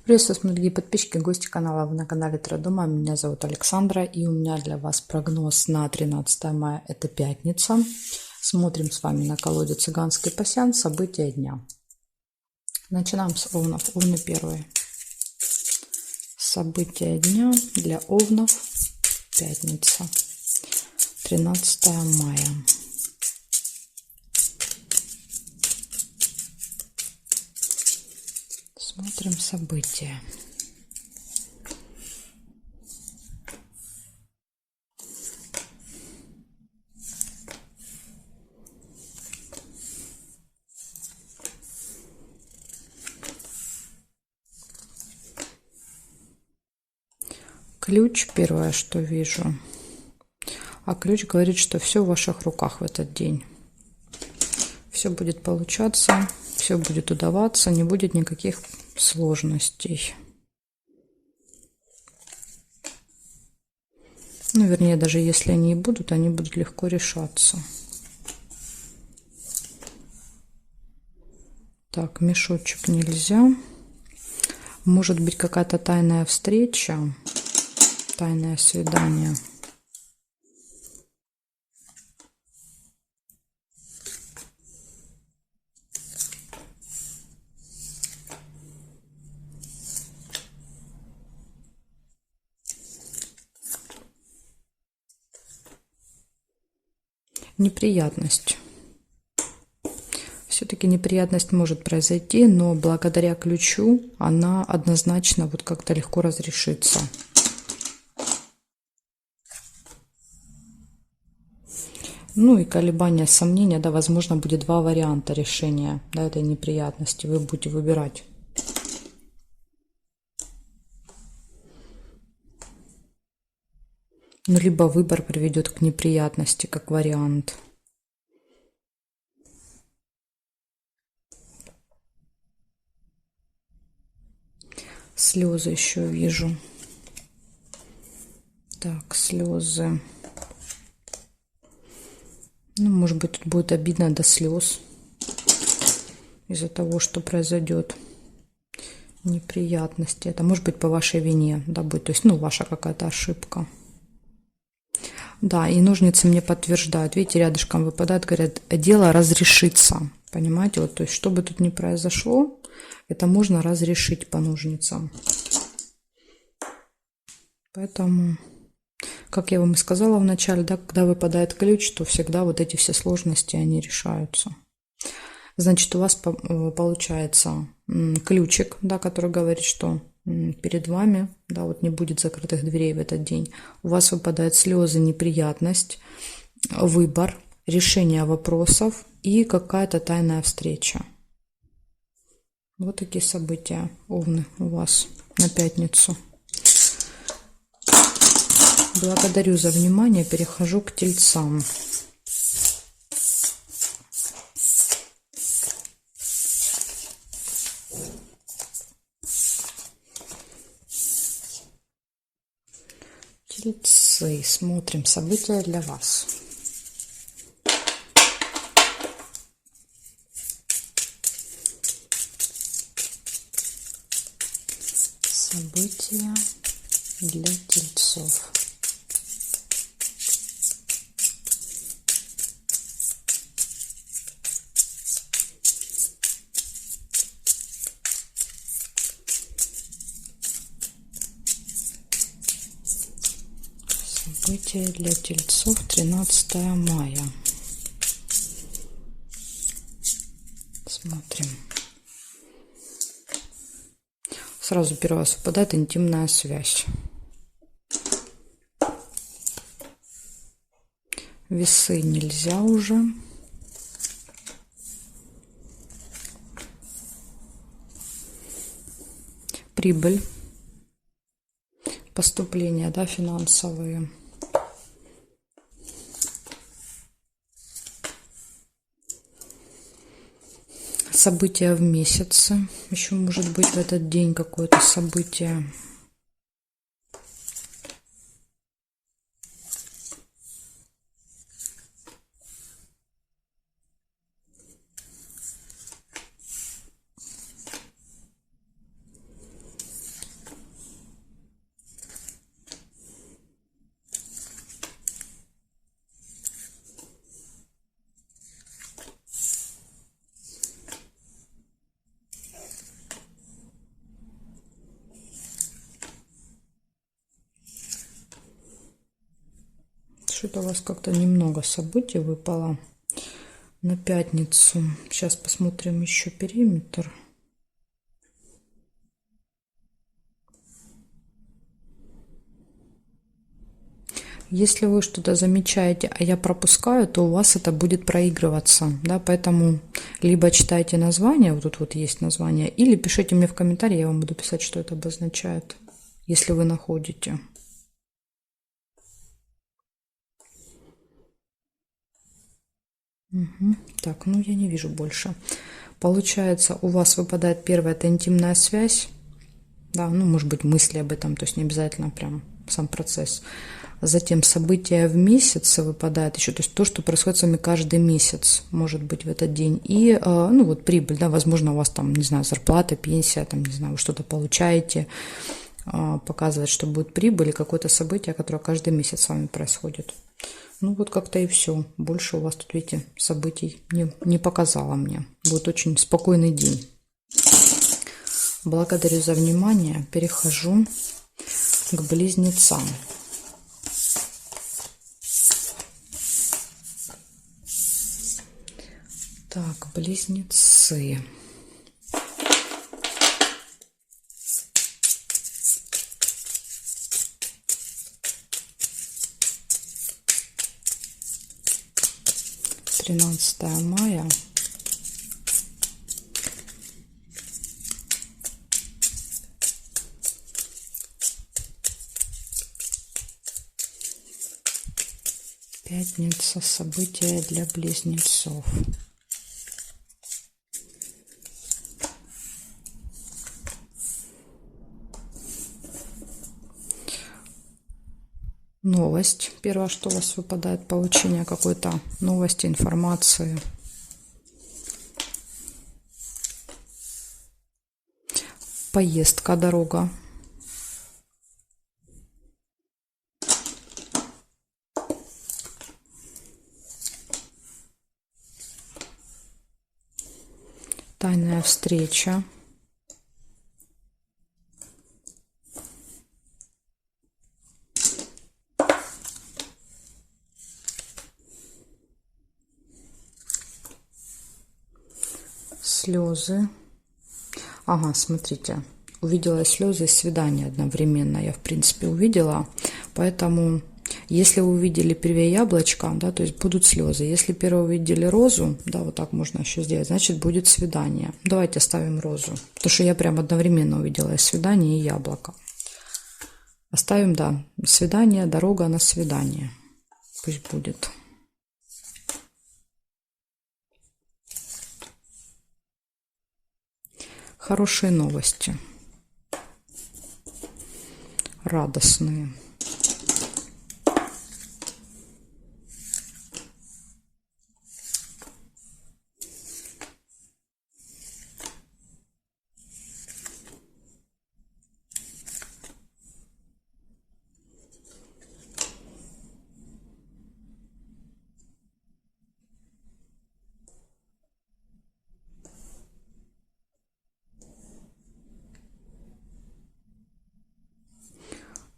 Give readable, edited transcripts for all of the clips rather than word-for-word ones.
Приветствую вас, мои дорогие подписчики, гости канала. Вы на канале Таро-дома. Меня зовут Александра, и у меня для вас прогноз на 13 мая, это пятница. Смотрим с вами на колоде «Цыганский пасьянс». События дня. Начинаем с овнов. Овны первые. События дня для овнов. Пятница, 13 мая. Смотрим события. Ключ первое, что вижу. А ключ говорит, что все в ваших руках в этот день. Все будет получаться, все будет удаваться, не будет никаких сложностей. Ну, вернее, даже если они и будут, они будут легко решаться. Так, мешочек нельзя. Может быть, какая-то тайная встреча, тайное свидание. Неприятность. Все-таки неприятность может произойти, но благодаря ключу она однозначно вот как-то легко разрешится. Ну и колебания, сомнения, да, возможно, будет два варианта решения, да, этой неприятности. Вы будете выбирать. Ну, либо выбор приведет к неприятности, как вариант. Слезы еще вижу. Так, слезы. Ну, может быть, тут будет обидно до слез из-за того, что произойдет. Неприятности. Это может быть по вашей вине, да, будет, то есть, ну, ваша какая-то ошибка. Да, и ножницы мне подтверждают. Видите, рядышком выпадают, говорят, дело разрешится. Понимаете, вот, то есть, что бы тут ни произошло, это можно разрешить по ножницам. Поэтому, как я вам и сказала в начале, да, когда выпадает ключ, то всегда вот эти все сложности, они решаются. Значит, у вас получается ключик, да, который говорит, что перед вами, да, вот не будет закрытых дверей в этот день. У вас выпадают слезы, неприятность, выбор, решение вопросов и какая-то тайная встреча. Вот такие события, овны, у вас на пятницу. Благодарю за внимание. Перехожу к тельцам. Тельцы. Смотрим события для вас. События для тельцов. События для тельцов 13 мая. Смотрим. Сразу первый раз выпадает интимная связь. Весы нельзя уже. Прибыль. Поступления, да, финансовые. События в месяце. Еще может быть в этот день какое-то событие. Что-то у вас как-то немного событий выпало на пятницу. Сейчас посмотрим еще периметр. Если вы что-то замечаете, а я пропускаю, то у вас это будет проигрываться, да, поэтому либо читайте название, вот тут вот есть название, или пишите мне в комментарии, я вам буду писать, что это обозначает, если вы находите. Угу. Так, ну я не вижу больше. Получается, у вас выпадает первое, это интимная связь, да, ну, может быть, мысли об этом, то есть не обязательно прям сам процесс. Затем события в месяц выпадает еще, то есть то, что происходит с вами каждый месяц, может быть, в этот день. И, ну, вот прибыль, да, возможно, у вас там, не знаю, зарплата, пенсия, там, не знаю, вы что-то получаете, показывает, что будет прибыль и какое-то событие, которое каждый месяц с вами происходит. Ну, вот как-то и все. Больше у вас тут, видите, событий не показало мне. Будет очень спокойный день. Благодарю за внимание. Перехожу к близнецам. Так, близнецы. Тринадцатое мая. Пятница. События для близнецов. Новость. Первое, что у вас выпадает, получение какой-то новости, информации. Поездка, дорога. Тайная встреча. Слезы. Ага, смотрите. Увидела слезы и свидание одновременно. Я, в принципе, увидела. Поэтому, если вы увидели первое яблочко, да, то есть будут слезы. Если первое увидели розу, да, вот так можно еще сделать, значит, будет свидание. Давайте оставим розу. Потому что я прям одновременно увидела и свидание, и яблоко. Оставим, да, свидание, дорога на свидание. Пусть будет. Хорошие новости. Радостные.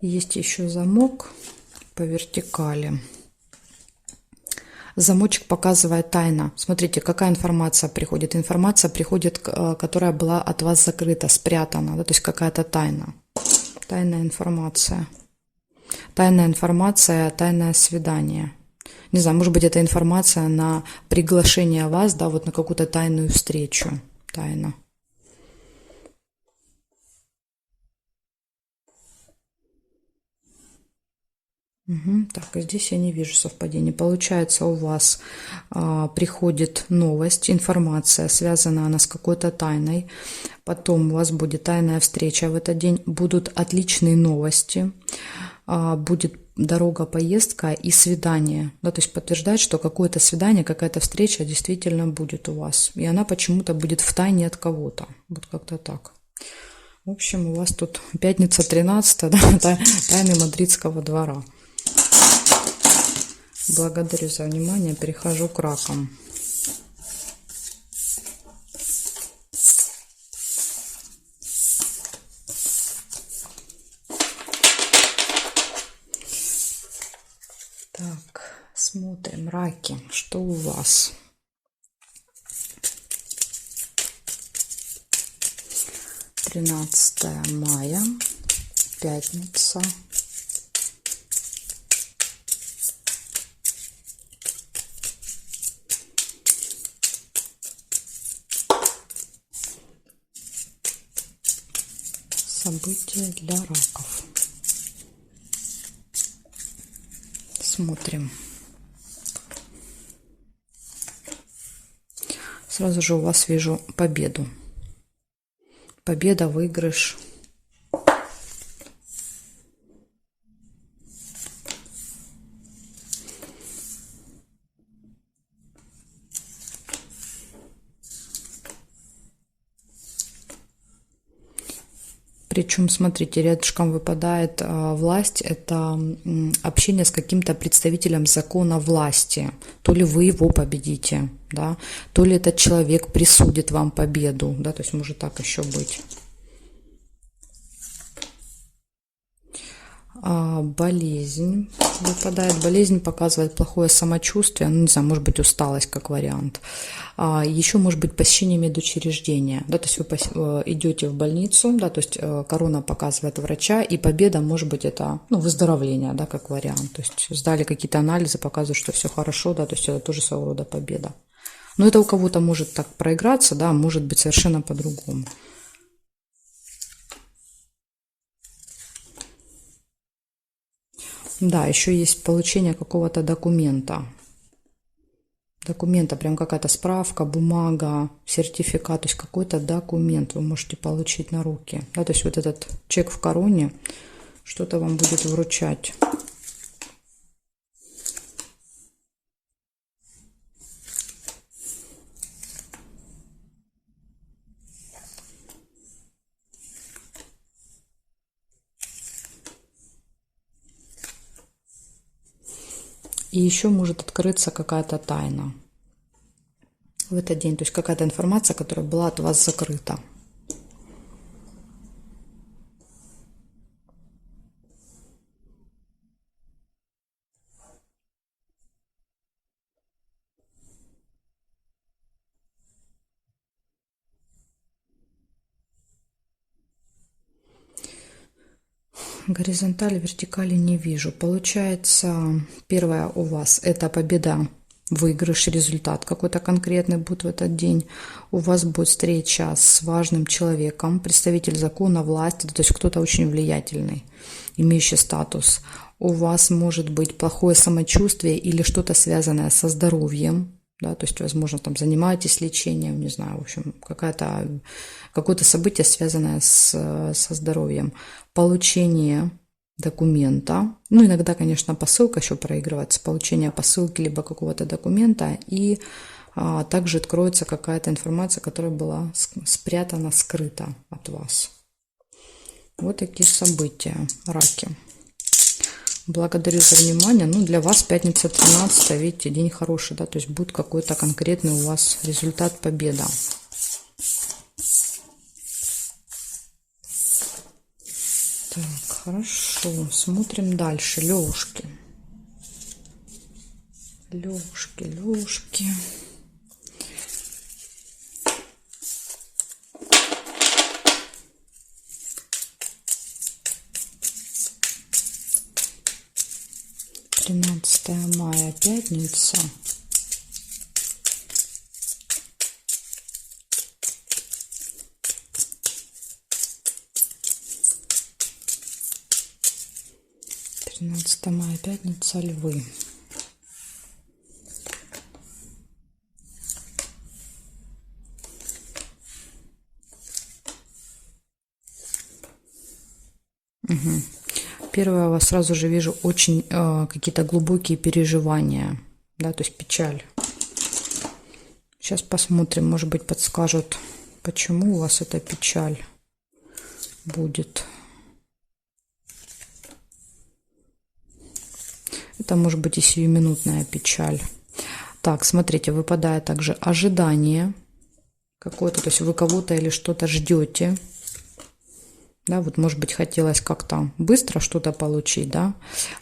Есть еще замок по вертикали. Замочек показывает тайна. Смотрите, какая информация приходит. Информация приходит, которая была от вас закрыта, спрятана. Да, то есть какая-то тайна. Тайная информация. Тайная информация, тайное свидание. Не знаю, может быть, это информация на приглашение вас, да, вот на какую-то тайную встречу. Тайна. Угу. Так, и здесь я не вижу совпадений. Получается, у вас приходит новость, информация, связана она с какой-то тайной. Потом у вас будет тайная встреча в этот день. Будут отличные новости. Будет дорога, поездка и свидание. Да, то есть подтверждает, что какое-то свидание, какая-то встреча действительно будет у вас. И она почему-то будет в тайне от кого-то. Вот как-то так. В общем, у вас тут пятница 13, да, тайны мадридского двора. Благодарю за внимание. Перехожу к ракам. Так. Смотрим, раки, что у вас? Тринадцатое мая, пятница. События для раков. Смотрим. Сразу же у вас вижу победу. Победа, выигрыш. Причем, смотрите, рядышком выпадает власть. Это общение с каким-то представителем закона власти. То ли вы его победите, да, то ли этот человек присудит вам победу, да, то есть может так еще быть. Болезнь выпадает. Болезнь показывает плохое самочувствие, ну, не знаю, может быть, усталость как вариант. Еще может быть посещение медучреждения, да, то есть вы идете в больницу, да, то есть корона показывает врача, и победа может быть это, ну, выздоровление, да, как вариант. То есть сдали какие-то анализы, показывают, что все хорошо, да, то есть это тоже своего рода победа. Но это у кого-то может так проиграться, да, может быть совершенно по-другому. Да, еще есть получение какого-то документа. Документа, прям какая-то справка, бумага, сертификат, то есть какой-то документ вы можете получить на руки. Да, то есть вот этот чек в короне что-то вам будет вручать. И еще может открыться какая-то тайна в этот день. То есть какая-то информация, которая была от вас закрыта. Горизонтали, вертикали не вижу. Получается, первое у вас это победа, выигрыш, результат какой-то конкретный будет в этот день. У вас будет встреча с важным человеком, представитель закона, власти, то есть кто-то очень влиятельный, имеющий статус. У вас может быть плохое самочувствие или что-то связанное со здоровьем. Да, то есть, возможно, там занимаетесь лечением, не знаю, в общем, какое-то событие, связанное со здоровьем. Получение документа, ну, иногда, конечно, посылка еще проигрывается, получение посылки либо какого-то документа, и также откроется какая-то информация, которая была спрятана, скрыта от вас. Вот такие события, раки. Благодарю за внимание. Ну, для вас пятница 13, видите, день хороший, да, то есть будет какой-то конкретный у вас результат, победа. Так, хорошо, смотрим дальше. Левушки. Левушки, левушки. Тринадцатое мая, пятница. Тринадцатое мая, пятница, львы. Угу. Первое, у вас сразу же вижу очень какие-то глубокие переживания, да, то есть печаль. Сейчас посмотрим, может быть, подскажут, почему у вас эта печаль будет. Это может быть и сиюминутная печаль. Так, смотрите, выпадает также ожидание какое-то, то есть вы кого-то или что-то ждете. Да, вот, может быть, хотелось как-то быстро что-то получить, да,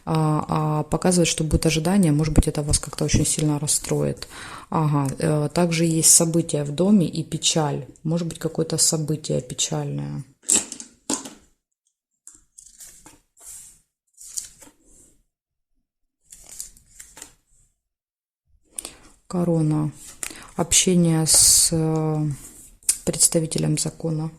а показывает, что будет ожидание, может быть, это вас как-то очень сильно расстроит. Ага, также есть события в доме и печаль. Может быть, какое-то событие печальное. Корона. Общение с представителем закона.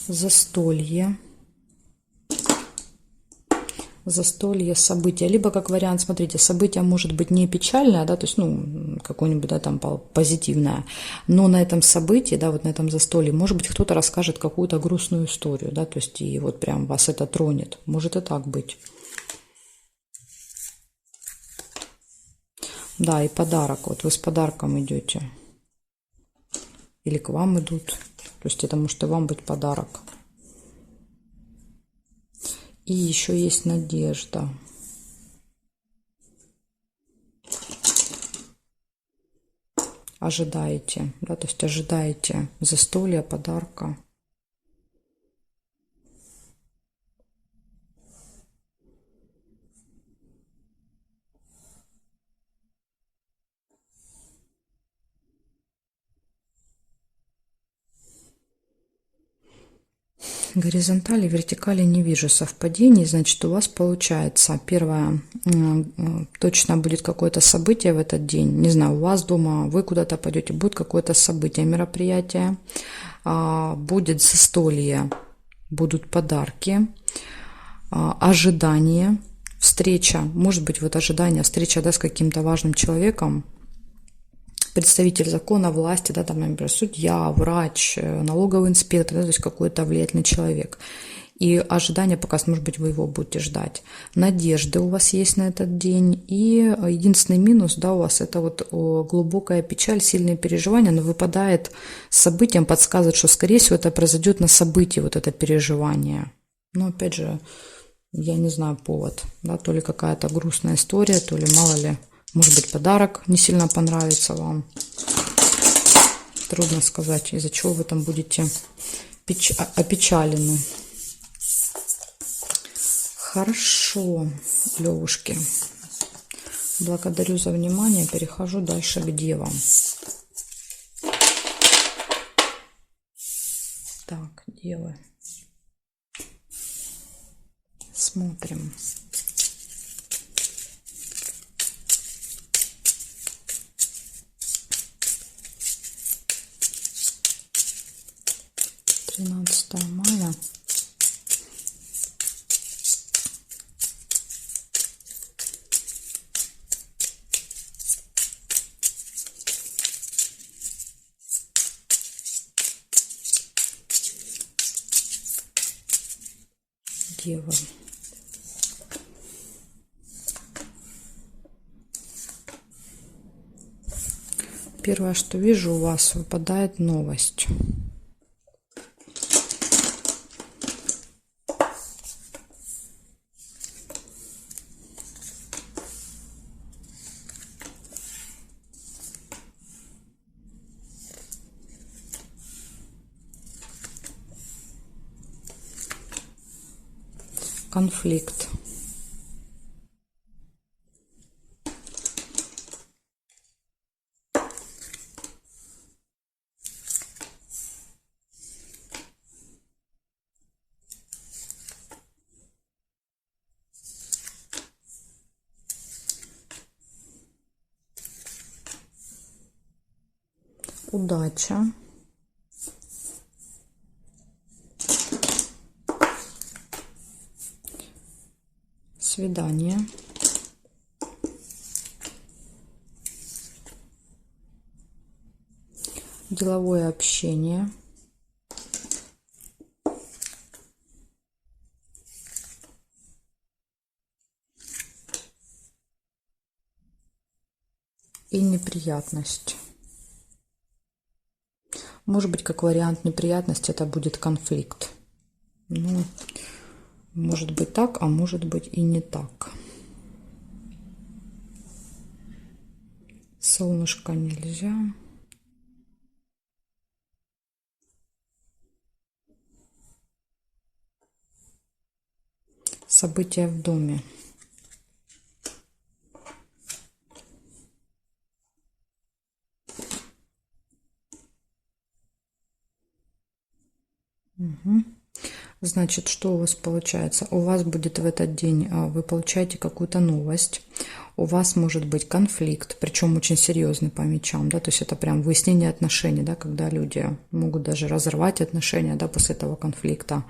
Застолье. Застолье, события. Либо, как вариант, смотрите, событие может быть не печальное, да, то есть, ну, какое-нибудь, да, там, позитивное, но на этом событии, да, вот на этом застолье, может быть, кто-то расскажет какую-то грустную историю, да, то есть, и вот прям вас это тронет. Может и так быть. Да, и подарок. Вот вы с подарком идете. Или к вам идут. То есть, это может и вам быть подарок. И еще есть надежда. Ожидаете, да, то есть ожидаете застолья, подарка. Горизонтали, вертикали не вижу совпадений, значит, у вас получается, первое, точно будет какое-то событие в этот день, не знаю, у вас дома, вы куда-то пойдете, будет какое-то событие, мероприятие, будет застолье, будут подарки, ожидание, встреча, может быть, вот ожидание, встреча, да, с каким-то важным человеком, представитель закона, власти, да, там, например, судья, врач, налоговый инспектор, да, то есть какой-то влиятельный человек. И ожидание показ, может быть, вы его будете ждать. Надежды у вас есть на этот день. И единственный минус, да, у вас это вот глубокая печаль, сильные переживания, но выпадает с событием, подсказывает, что, скорее всего, это произойдет на событии, вот это переживание. Но, опять же, я не знаю повод, да, то ли какая-то грустная история, то ли, мало ли, может быть, подарок не сильно понравится вам. Трудно сказать, из-за чего вы там будете опечалены. Хорошо, Левушки. Благодарю за внимание. Перехожу дальше к девам. Так, девы. Смотрим. Мая. Девы. Первое, что вижу, у вас выпадает новость. Конфликт. Удача. Свидание. Деловое общение. И неприятность. Может быть, как вариант неприятности, это будет конфликт. Ну, может быть так, а может быть и не так. Солнышко нельзя. События в доме. Угу. Значит, что у вас получается? У вас будет в этот день, вы получаете какую-то новость, у вас может быть конфликт, причем очень серьезный по мечам, да, то есть это прям выяснение отношений, да, когда люди могут даже разорвать отношения, да, после этого конфликта.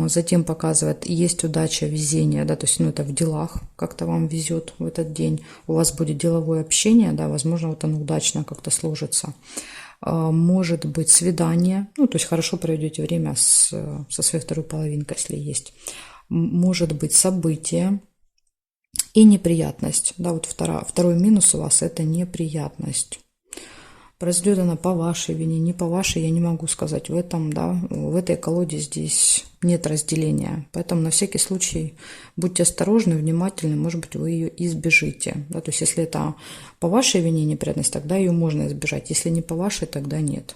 Затем показывает, есть удача, везение, да, то есть, ну, это в делах, как-то вам везет в этот день, у вас будет деловое общение, да, возможно, вот оно удачно как-то сложится. Может быть свидание, ну, то есть хорошо проведете время со своей второй половинкой, если есть. Может быть событие и неприятность, да, вот второй минус у вас – это неприятность. Произойдет она по вашей вине, не по вашей, я не могу сказать. В этом, да, в этой колоде здесь нет разделения. Поэтому на всякий случай будьте осторожны, внимательны, может быть, вы ее избежите. Да, то есть, если это по вашей вине неприятность, тогда ее можно избежать. Если не по вашей, тогда нет.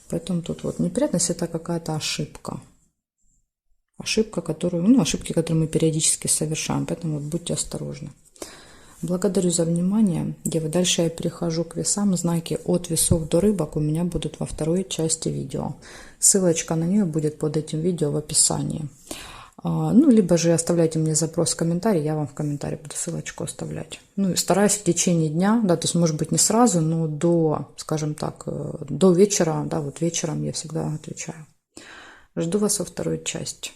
Поэтому тут вот неприятность – это какая-то ошибка. Ошибки, которые мы периодически совершаем. Поэтому вот будьте осторожны. Благодарю за внимание, девы. Дальше я перехожу к весам. Знаки от весов до рыбок у меня будут во второй части видео. Ссылочка на нее будет под этим видео в описании. Ну, либо же оставляйте мне запрос в комментарии, я вам в комментарии буду ссылочку оставлять. Ну, и стараюсь в течение дня, да, то есть, может быть, не сразу, но до, скажем так, до вечера, да, вот вечером я всегда отвечаю. Жду вас во второй части.